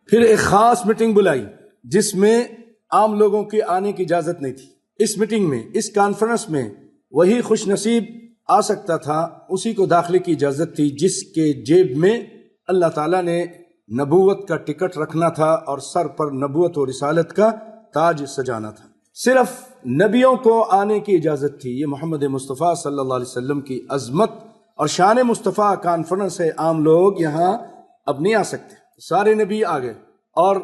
پھر ایک خاص میٹنگ بلائی جس میں عام لوگوں کے آنے کی اجازت نہیں تھی۔ اس میٹنگ میں، اس کانفرنس میں وہی خوش نصیب آ سکتا تھا، اسی کو داخلے کی اجازت تھی جس کے جیب میں اللہ تعالیٰ نے نبوت کا ٹکٹ رکھنا تھا اور سر پر نبوت و رسالت کا تاج سجانا تھا۔ صرف نبیوں کو آنے کی اجازت تھی۔ یہ محمد مصطفیٰ صلی اللہ علیہ وسلم کی عظمت اور شان مصطفیٰ کانفرنس ہے، عام لوگ یہاں اب نہیں آ سکتے۔ سارے نبی آ گئے اور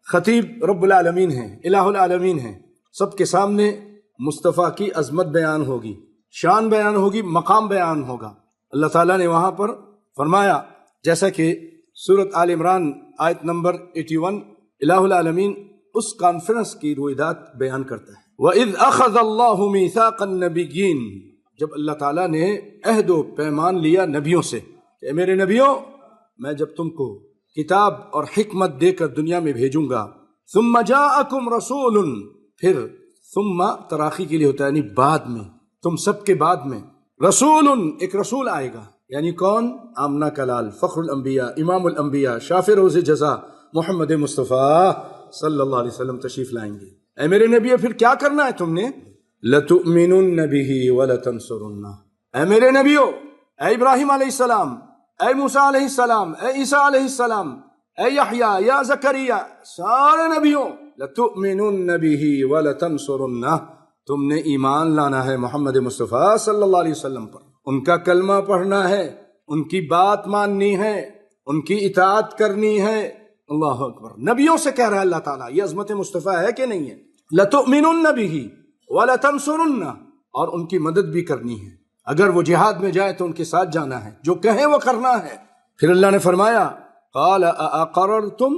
خطیب رب العالمین ہیں، الہ العالمین ہیں، سب کے سامنے مصطفیٰ کی عظمت بیان ہوگی، شان بیان ہوگی، مقام بیان ہوگا۔ اللہ تعالیٰ نے وہاں پر فرمایا، جیسا کہ سورۃ آل عمران آیت نمبر 81، الہ العالمین اس کانفرنس کی روایات بیان کرتا ہے۔ وَإِذْ أَخَذَ اللَّهُ مِيثَاقَ النَّبِيِّينَ، جب اللہ تعالیٰ نے عہد و پیمان لیا نبیوں سے کہ میرے نبیوں، میں جب تم کو کتاب اور حکمت دے کر دنیا میں بھیجوں گا، ثُمَّ جَاءَكُمْ رَسُولٌ، پھر ثم تراخی کے لیے ہوتا ہے یعنی بعد میں، تم سب کے بعد میں، رسول، ایک رسول آئے گا، یعنی کون؟ آمنہ کا لال، فخر الانبیاء، امام الانبیاء، شافع روز جزا محمد مصطفیٰ صلی اللہ علیہ وسلم تشریف لائیں گے۔ اے میرے نبی، پھر کیا کرنا ہے تم نے؟ لَتُؤْمِنُنَّ بِهِ وَلَتَنْصُرُنَّهُ، اے میرے نبیوں، اے ابراہیم علیہ السلام، اے موسیٰ علیہ السلام، اے عیسیٰ علیہ السلام، اے یحییٰ، یا زکریا، سارے نبیوں، لَتُؤْمِنُنَّ بِهِ وَلَتَنْصُرُنَّهُ، تم نے ایمان لانا ہے محمد مصطفیٰ صلی اللہ علیہ وسلم پر، ان کا کلمہ پڑھنا ہے، ان کی بات ماننی ہے، ان کی اطاعت کرنی ہے۔ اللہ اکبر، نبیوں سے کہہ رہا ہے اللہ تعالیٰ، یہ عظمت مصطفیٰ ہے کہ نہیں ہے؟ لَتُؤْمِنُنَّ بِهِ وَلَتَنْصُرُنَّهُ، اور ان کی مدد بھی کرنی ہے، اگر وہ جہاد میں جائے تو ان کے ساتھ جانا ہے، جو کہیں وہ کرنا ہے۔ پھر اللہ نے فرمایا، قَالَ أَأَقَرَرْتُمْ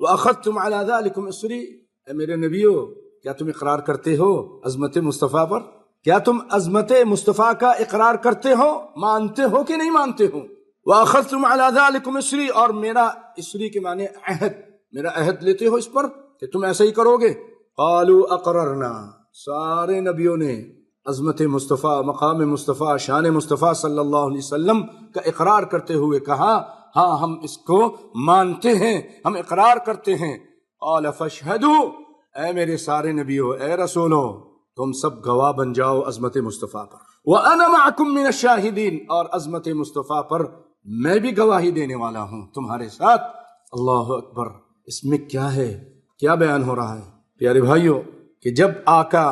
وَأَخَذْتُمْ عَلَى ذَلِكُمْ إِصْرِي، اے میرے نبیو، کیا تم اقرار کرتے ہو عظمت مصطفیٰ پر؟ کیا تم عظمت مصطفیٰ کا اقرار کرتے ہو، مانتے ہو کہ نہیں مانتے ہو؟ وَأَخَذْتُمْ عَلَى ذَلِكُمْ إِصْرِي، اور میرا اصری کے معنی عہد، میرا عہد لیتے ہو اس پر کہ تم ایسا ہی کرو گے؟ قَالُوا أَقْرَرْنَا، سارے نبیوں نے عظمت مصطفیٰ، مقام مصطفیٰ، شان مصطفیٰ صلی اللہ علیہ وسلم کا اقرار کرتے ہوئے کہا، ہاں ہم اس کو مانتے ہیں، ہم اقرار کرتے ہیں۔ قَالَ فَاشْهَدُوا، اے میرے سارے نبیوں، اے رسولوں، تم سب گواہ بن جاؤ عظمت مصطفیٰ پر۔ وَأَنَا مَعَكُمْ مِنَ الشَّاهِدِينَ، اور عظمت مصطفیٰ پر میں بھی گواہی دینے والا ہوں تمہارے ساتھ۔ اللہ اکبر، اس میں کیا ہے، کیا بیان ہو رہا ہے پیارے بھائیوں، کہ جب آقا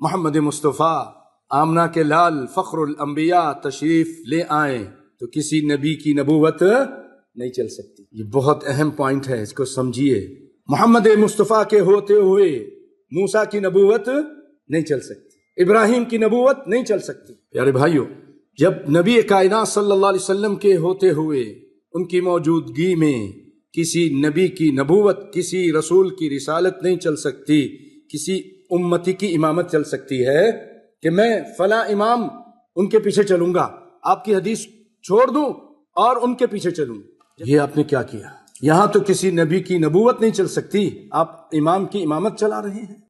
محمد مصطفیٰ آمنہ کے لال فخر الانبیاء تشریف لے آئیں تو کسی نبی کی نبوت نہیں چل سکتی۔ یہ بہت اہم پوائنٹ ہے، اس کو سمجھیے۔ محمد مصطفیٰ کے ہوتے ہوئے موسیٰ کی نبوت نہیں چل سکتی، ابراہیم کی نبوت نہیں چل سکتی۔ پیارے بھائیوں، جب نبی کائنات صلی اللہ علیہ وسلم کے ہوتے ہوئے ان کی موجودگی میں کسی نبی کی نبوت، کسی رسول کی رسالت نہیں چل سکتی، کسی امتی کی امامت چل سکتی ہے کہ میں فلاں امام ان کے پیچھے چلوں گا، آپ کی حدیث چھوڑ دوں اور ان کے پیچھے چلوں۔ یہ آپ نے کیا کیا؟ یہاں تو کسی نبی کی نبوت نہیں چل سکتی، آپ امام کی امامت چلا رہے ہیں۔